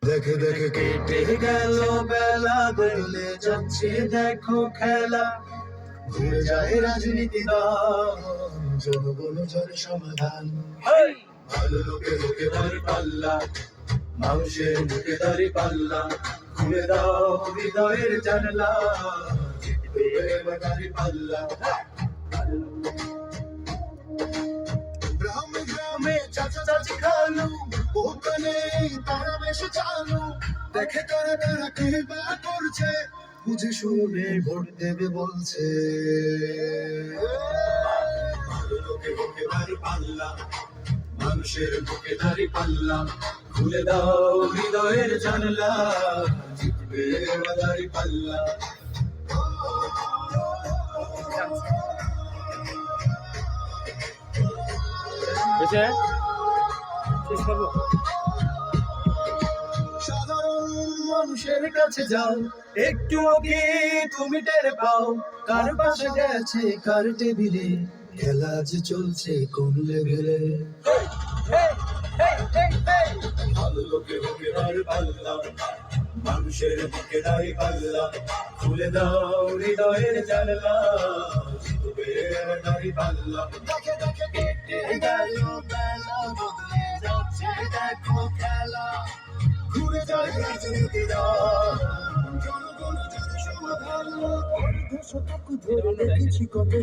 দেখে দেখে কেটে গেল বেলা, বলে যাচ্ছে দেখো খেলা। ঘুরে যায় রাজনীতি দল, জনগণ জন সমাধান। ভালো লোকে লোকে দাঁড়ি পাল্লা, মানুষের মুখে দাঁড়ি পাল্লা। খুলে দাও হৃদয়ের জানলা, জিতবে এবার দাঁড়ি পাল্লা। গ্রামে গ্রামে চাচা চাচি খালু, ওখানে তারা বেশি চালু। দেখে তারা তারা কে বা করছে, বুঝে শুনে ভোট দেবে বলছে। ভালো লোকে লোকে দাঁড়ি পাল্লা, মানুষের বুকে দাঁড়ি পাল্লা। খুলে দাও হৃদয়ের জানলা, জিতবে এবার দাঁড়ি পাল্লা। সাধারণ মানুষের কাছে যাও, একটু কি তুমি টের পাও? কার পাশে গেছে কার টেবিলে, খেলা যে চলছে কোন লেভেলে। ভালো লোকে লোকে দাঁড়ি পাল্লা, মানুষের বুকে দাঁড়ি পাল্লা। খুলে দাও হৃদয়ের জানলা, জিতবে এবার দাঁড়ি পাল্লা। দেখে দেখে কেটে গেল বেলা, বদলে যাচ্ছে দেখো খেলা। ঘুরে যায় রাজনীতি দল, জনগণ জন সমাধান। অর্ধ শতক ধরে দেখেছি কত